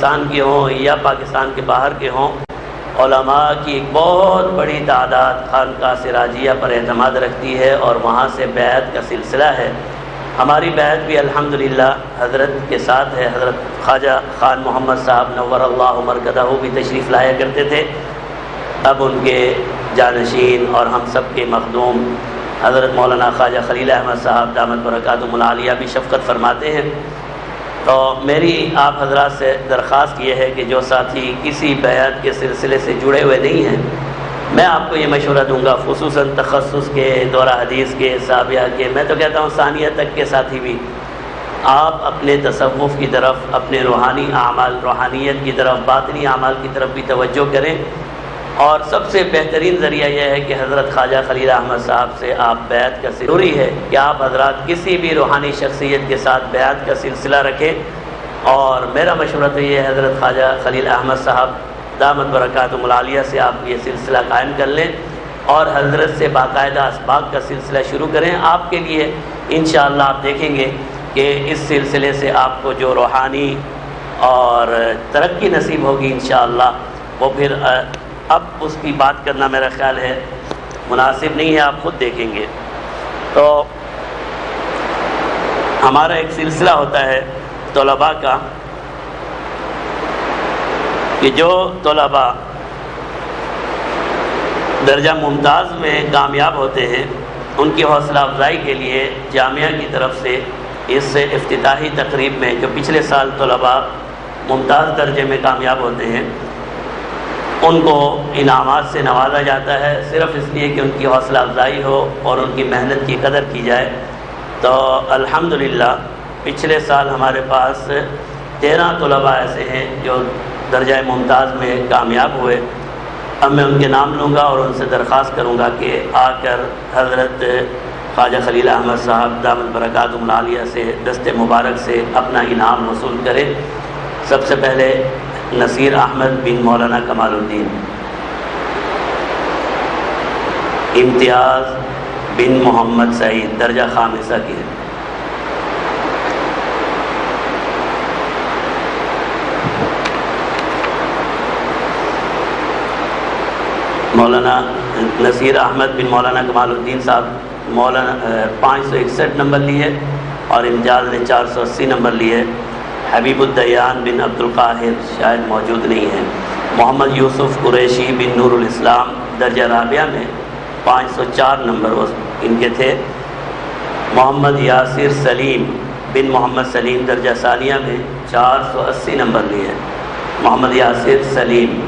پاکستان کے ہوں یا پاکستان کے باہر کے ہوں، علماء کی ایک بہت بڑی تعداد خانقاہ سراجیہ پر اعتماد رکھتی ہے اور وہاں سے بیعت کا سلسلہ ہے۔ ہماری بیعت بھی الحمدللہ حضرت کے ساتھ ہے۔ حضرت خواجہ خان محمد صاحب نور اللہ مرکزہ بھی تشریف لایا کرتے تھے، اب ان کے جانشین اور ہم سب کے مخدوم حضرت مولانا خواجہ خلیل احمد صاحب دامت برکاتہم العالیہ بھی شفقت فرماتے ہیں۔ تو میری آپ حضرات سے درخواست یہ ہے کہ جو ساتھی کسی بیعت کے سلسلے سے جڑے ہوئے نہیں ہیں، میں آپ کو یہ مشورہ دوں گا، خصوصاً تخصص کے، دورہ حدیث کے، سابعہ کے، میں تو کہتا ہوں ثانیہ تک کے ساتھی بھی، آپ اپنے تصوف کی طرف، اپنے روحانی اعمال، روحانیت کی طرف، باطنی اعمال کی طرف بھی توجہ کریں۔ اور سب سے بہترین ذریعہ یہ ہے کہ حضرت خواجہ خلیل احمد صاحب سے آپ بیعت کا ضروری ہے کہ آپ حضرات کسی بھی روحانی شخصیت کے ساتھ بیعت کا سلسلہ رکھیں۔ اور میرا مشورہ تو یہ ہے حضرت خواجہ خلیل احمد صاحب دامت برکاتہم العالیہ سے آپ یہ سلسلہ قائم کر لیں اور حضرت سے باقاعدہ اسباق کا سلسلہ شروع کریں۔ آپ کے لیے انشاءاللہ آپ دیکھیں گے کہ اس سلسلے سے آپ کو جو روحانی اور ترقی نصیب ہوگی انشاءاللہ، وہ پھر اب اس کی بات کرنا میرا خیال ہے مناسب نہیں ہے، آپ خود دیکھیں گے۔ تو ہمارا ایک سلسلہ ہوتا ہے طلباء کا کہ جو طلباء درجہ ممتاز میں کامیاب ہوتے ہیں ان کی حوصلہ افزائی کے لیے جامعہ کی طرف سے اس افتتاحی تقریب میں جو پچھلے سال طلباء ممتاز درجے میں کامیاب ہوتے ہیں ان کو انعامات سے نوازا جاتا ہے، صرف اس لیے کہ ان کی حوصلہ افزائی ہو اور ان کی محنت کی قدر کی جائے۔ تو الحمدللہ پچھلے سال ہمارے پاس 13 طلباء ایسے ہیں جو درجہ ممتاز میں کامیاب ہوئے۔ اب میں ان کے نام لوں گا اور ان سے درخواست کروں گا کہ آ کر حضرت خواجہ خلیل احمد صاحب دامت برکاتہم العالیہ سے دست مبارک سے اپنا انعام وصول کریں۔ سب سے پہلے نصیر احمد بن مولانا کمال الدین، امتیاز بن محمد سعید درجہ خامسہ کی ہے، مولانا نصیر احمد بن مولانا کمال الدین صاحب مولانا 561 نمبر لیے اور امتیاز نے 480 نمبر لیے۔ حبیب الدیان بن عبد القاہر شاید موجود نہیں ہیں۔ محمد یوسف قریشی بن نور الاسلام درجہ رابعہ میں 504 نمبر ان کے تھے۔ محمد یاسر سلیم بن محمد سلیم درجہ ثانیہ میں 480 نمبر لیے۔ محمد یاسر سلیم۔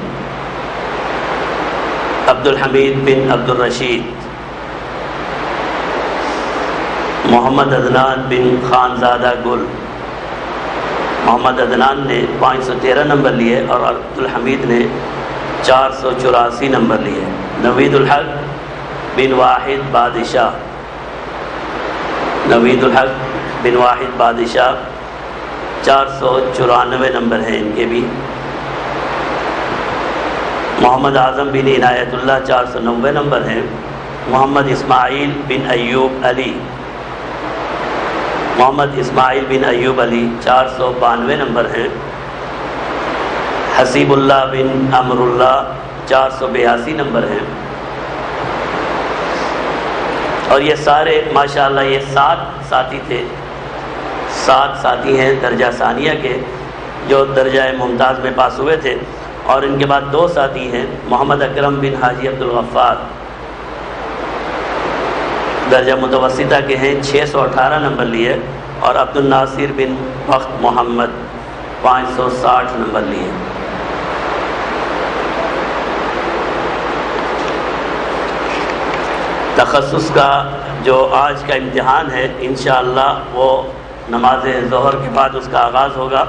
عبد الحمید بن عبد الرشید، محمد عدنان بن خانزادہ گل، محمد عدنان نے 513 نمبر لیے اور عبد الحمید نے 484 نمبر لیے۔ نوید الحق بن واحد بادشاہ، نوید الحق بن واحد بادشاہ 494 نمبر ہیں ان کے بھی۔ محمد اعظم بن عنایت اللہ 490 نمبر ہیں۔ محمد اسماعیل بن ایوب علی، محمد اسماعیل بن ایوب علی 492 نمبر ہیں۔ حسیب اللہ بن امر اللہ 482 نمبر ہیں۔ اور یہ سارے ماشاءاللہ یہ 7 ساتھی تھے، 7 ساتھی ہیں درجہ ثانیہ کے جو درجہ ممتاز میں پاس ہوئے تھے، اور ان کے بعد 2 ساتھی ہیں، محمد اکرم بن حاجی عبد الغفار درجہ متوسطہ کے ہیں، 618 نمبر لیے، اور عبد الناصر بن بخت محمد 560 نمبر لیے۔ تخصص کا جو آج کا امتحان ہے انشاءاللہ وہ نماز ظہر کے بعد اس کا آغاز ہوگا۔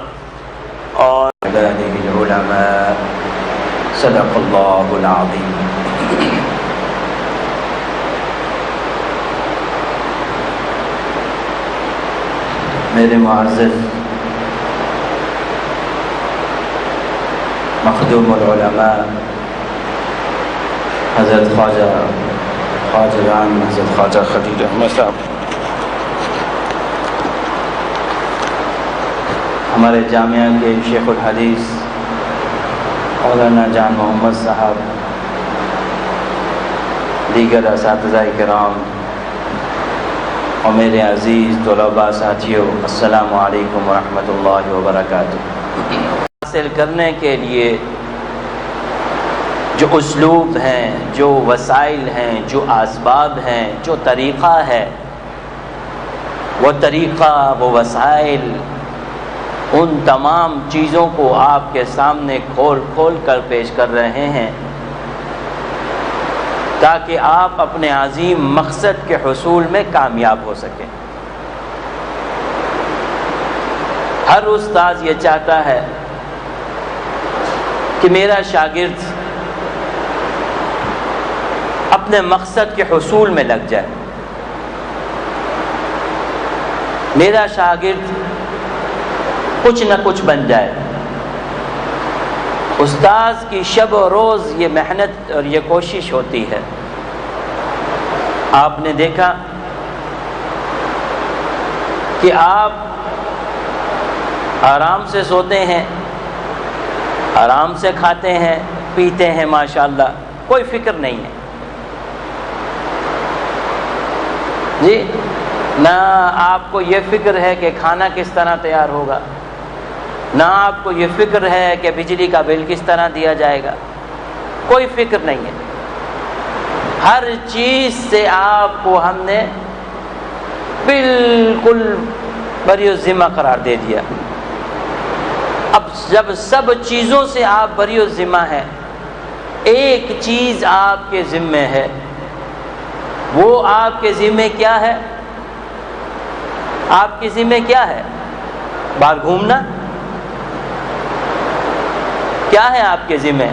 اور العلماء صدق اللہ العظیم۔ میرے معزز مخدوم العلماء حضرت خواجگان حضرت خواجہ خلیل احمد صاحب، ہمارے جامعہ کے شیخ الحدیث مولانا جان محمد صاحب، دیگر اساتذہ کرام اور میرے عزیز طلباء ساتھیوں، السلام علیکم ورحمۃ اللہ وبرکاتہ۔ حاصل کرنے کے لیے جو اسلوب ہیں، جو وسائل ہیں، جو اسباب ہیں، جو طریقہ ہے، وہ طریقہ، وہ وسائل، ان تمام چیزوں کو آپ کے سامنے کھول کھول کر پیش کر رہے ہیں تاکہ آپ اپنے عظیم مقصد کے حصول میں کامیاب ہو سکیں۔ ہر استاذ یہ چاہتا ہے کہ میرا شاگرد اپنے مقصد کے حصول میں لگ جائے، میرا شاگرد کچھ نہ کچھ بن جائے۔ استاذ کی شب و روز یہ محنت اور یہ کوشش ہوتی ہے۔ آپ نے دیکھا کہ آپ آرام سے سوتے ہیں، آرام سے کھاتے ہیں، پیتے ہیں، ماشاءاللہ کوئی فکر نہیں ہے جی، نہ آپ کو یہ فکر ہے کہ کھانا کس طرح تیار ہوگا، نہ آپ کو یہ فکر ہے کہ بجلی کا بل کس طرح دیا جائے گا، کوئی فکر نہیں ہے۔ ہر چیز سے آپ کو ہم نے بالکل بری الذمہ قرار دے دیا۔ اب جب سب چیزوں سے آپ بری الذمہ ہیں، ایک چیز آپ کے ذمے ہے، وہ آپ کے ذمے کیا ہے؟ آپ کے ذمے کیا ہے؟ باہر گھومنا؟ کیا ہے آپ کے ذمے؟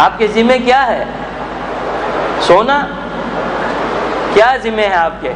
آپ کے ذمے کیا ہے؟ سونا؟ کیا ذمے ہے آپ کے؟